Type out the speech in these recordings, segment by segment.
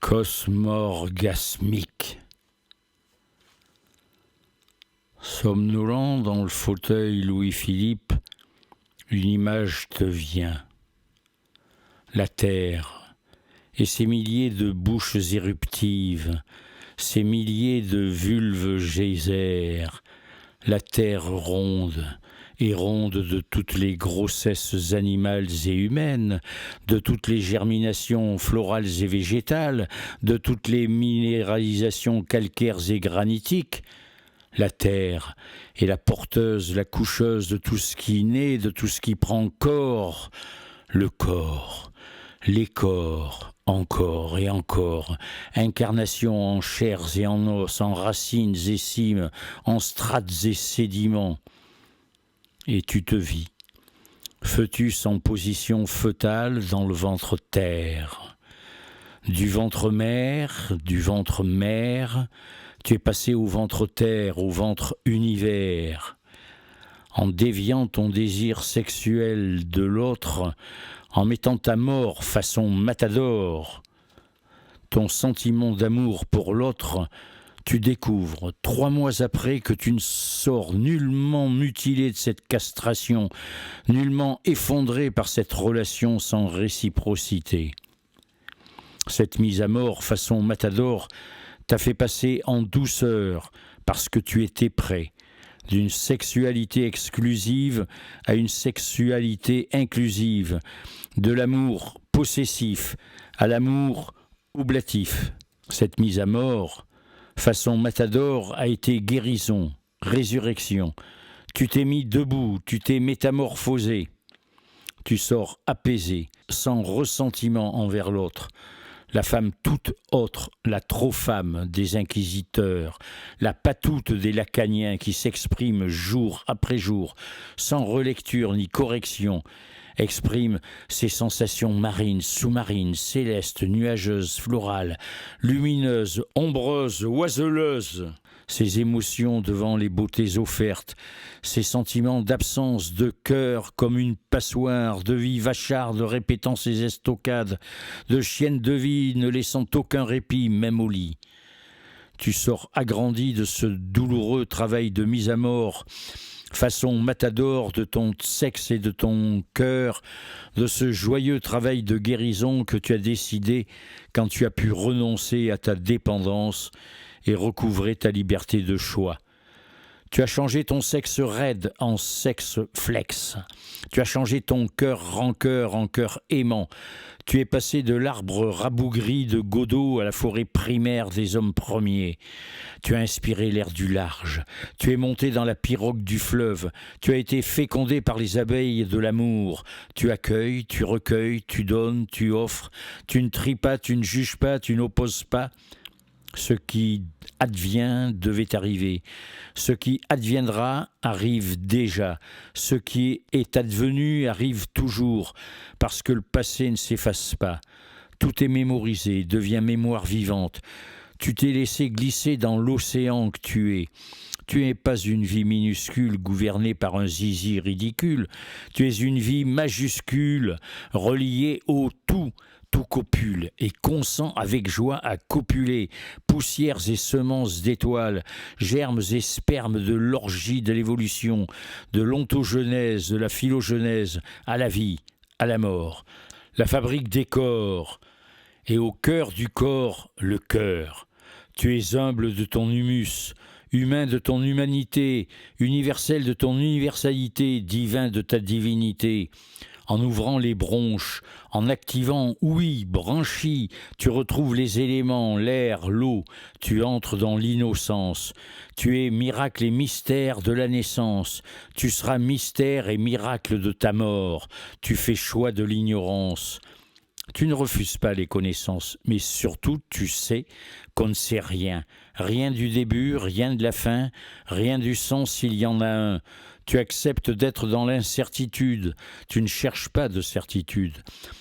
Cosmorgasmique. Somnolent dans le fauteuil Louis-Philippe, une image te vient. La terre et ses milliers de bouches éruptives, ses milliers de vulves geysers, la terre ronde et ronde de toutes les grossesses animales et humaines, de toutes les germinations florales et végétales, de toutes les minéralisations calcaires et granitiques. La terre est la porteuse, la coucheuse de tout ce qui naît, de tout ce qui prend corps, le corps, les corps, encore et encore, incarnation en chairs et en os, en racines et cimes, en strates et sédiments. Et tu te vis, fœtus en position fœtale dans le ventre terre. Du ventre mère, tu es passé au ventre terre, au ventre univers. En déviant ton désir sexuel de l'autre, en mettant ta mort façon matador, ton sentiment d'amour pour l'autre, tu découvres, 3 mois après, que tu ne sors nullement mutilé de cette castration, nullement effondré par cette relation sans réciprocité. Cette mise à mort façon matador t'a fait passer en douceur, parce que tu étais prêt, d'une sexualité exclusive à une sexualité inclusive, de l'amour possessif à l'amour oblatif. Cette mise à mort façon matador a été guérison, résurrection. Tu t'es mis debout, tu t'es métamorphosé. Tu sors apaisé, sans ressentiment envers l'autre. La femme toute autre, la trop-femme des inquisiteurs, la patoute des lacaniens qui s'exprime jour après jour, sans relecture ni correction, exprime ses sensations marines, sous-marines, célestes, nuageuses, florales, lumineuses, ombreuses, oiseleuses, ses émotions devant les beautés offertes, ses sentiments d'absence de cœur comme une passoire, de vie vacharde répétant ses estocades, de chienne de vie ne laissant aucun répit, même au lit. Tu sors agrandi de ce douloureux travail de mise à mort, façon matador de ton sexe et de ton cœur, de ce joyeux travail de guérison que tu as décidé quand tu as pu renoncer à ta dépendance et recouvrer ta liberté de choix. Tu as changé ton sexe raide en sexe flex. Tu as changé ton cœur rancœur en cœur aimant. Tu es passé de l'arbre rabougri de Godot à la forêt primaire des hommes premiers. Tu as inspiré l'air du large. Tu es monté dans la pirogue du fleuve. Tu as été fécondé par les abeilles de l'amour. Tu accueilles, tu recueilles, tu donnes, tu offres. Tu ne tries pas, tu ne juges pas, tu n'opposes pas. Ce qui advient devait arriver. Ce qui adviendra arrive déjà. Ce qui est advenu arrive toujours, parce que le passé ne s'efface pas. Tout est mémorisé, devient mémoire vivante. Tu t'es laissé glisser dans l'océan que tu es. Tu n'es pas une vie minuscule gouvernée par un zizi ridicule. Tu es une vie majuscule, reliée au tout. Tout copule et consent avec joie à copuler, poussières et semences d'étoiles, germes et spermes de l'orgie de l'évolution, de l'ontogenèse, de la philogenèse, à la vie, à la mort. La fabrique des corps, et au cœur du corps, le cœur. Tu es humble de ton humus, humain de ton humanité, universel de ton universalité, divin de ta divinité. En ouvrant les bronches, en activant, oui, branchi, tu retrouves les éléments, l'air, l'eau, tu entres dans l'innocence. Tu es miracle et mystère de la naissance. Tu seras mystère et miracle de ta mort. Tu fais choix de l'ignorance. Tu ne refuses pas les connaissances, mais surtout tu sais qu'on ne sait rien. Rien du début, rien de la fin, rien du sens s'il y en a un. Tu acceptes d'être dans l'incertitude. Tu ne cherches pas de certitude.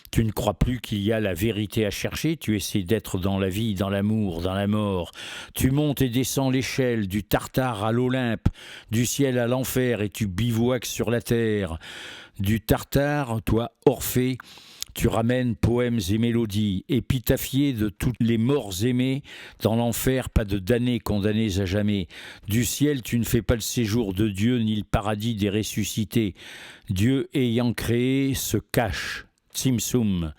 Tu ne crois plus qu'il y a la vérité à chercher. Tu essaies d'être dans la vie, dans l'amour, dans la mort. Tu montes et descends l'échelle, du Tartare à l'Olympe, du ciel à l'enfer, et tu bivouaques sur la terre. Du Tartare, toi, Orphée, Tu ramènes poèmes et mélodies, épitaphiés de tous les morts aimés. Dans l'enfer, pas de damnés condamnés à jamais. Du ciel, tu ne fais pas le séjour de Dieu, ni le paradis des ressuscités. Dieu ayant créé se cache. Tzimtzum.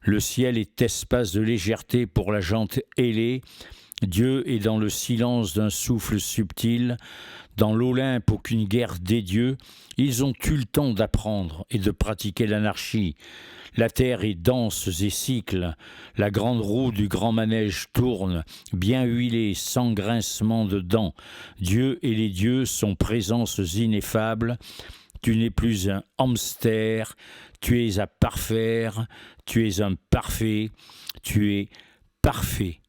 Le ciel est espace de légèreté pour la gente ailée. Dieu est dans le silence d'un souffle subtil. Dans l'Olympe, aucune guerre des dieux. Ils ont eu le temps d'apprendre et de pratiquer l'anarchie. La terre est dense et cycle. La grande roue du grand manège tourne, bien huilée, sans grincement de dents. Dieu et les dieux sont présences ineffables. Tu n'es plus un hamster, tu es à parfaire, tu es un parfait, tu es parfait.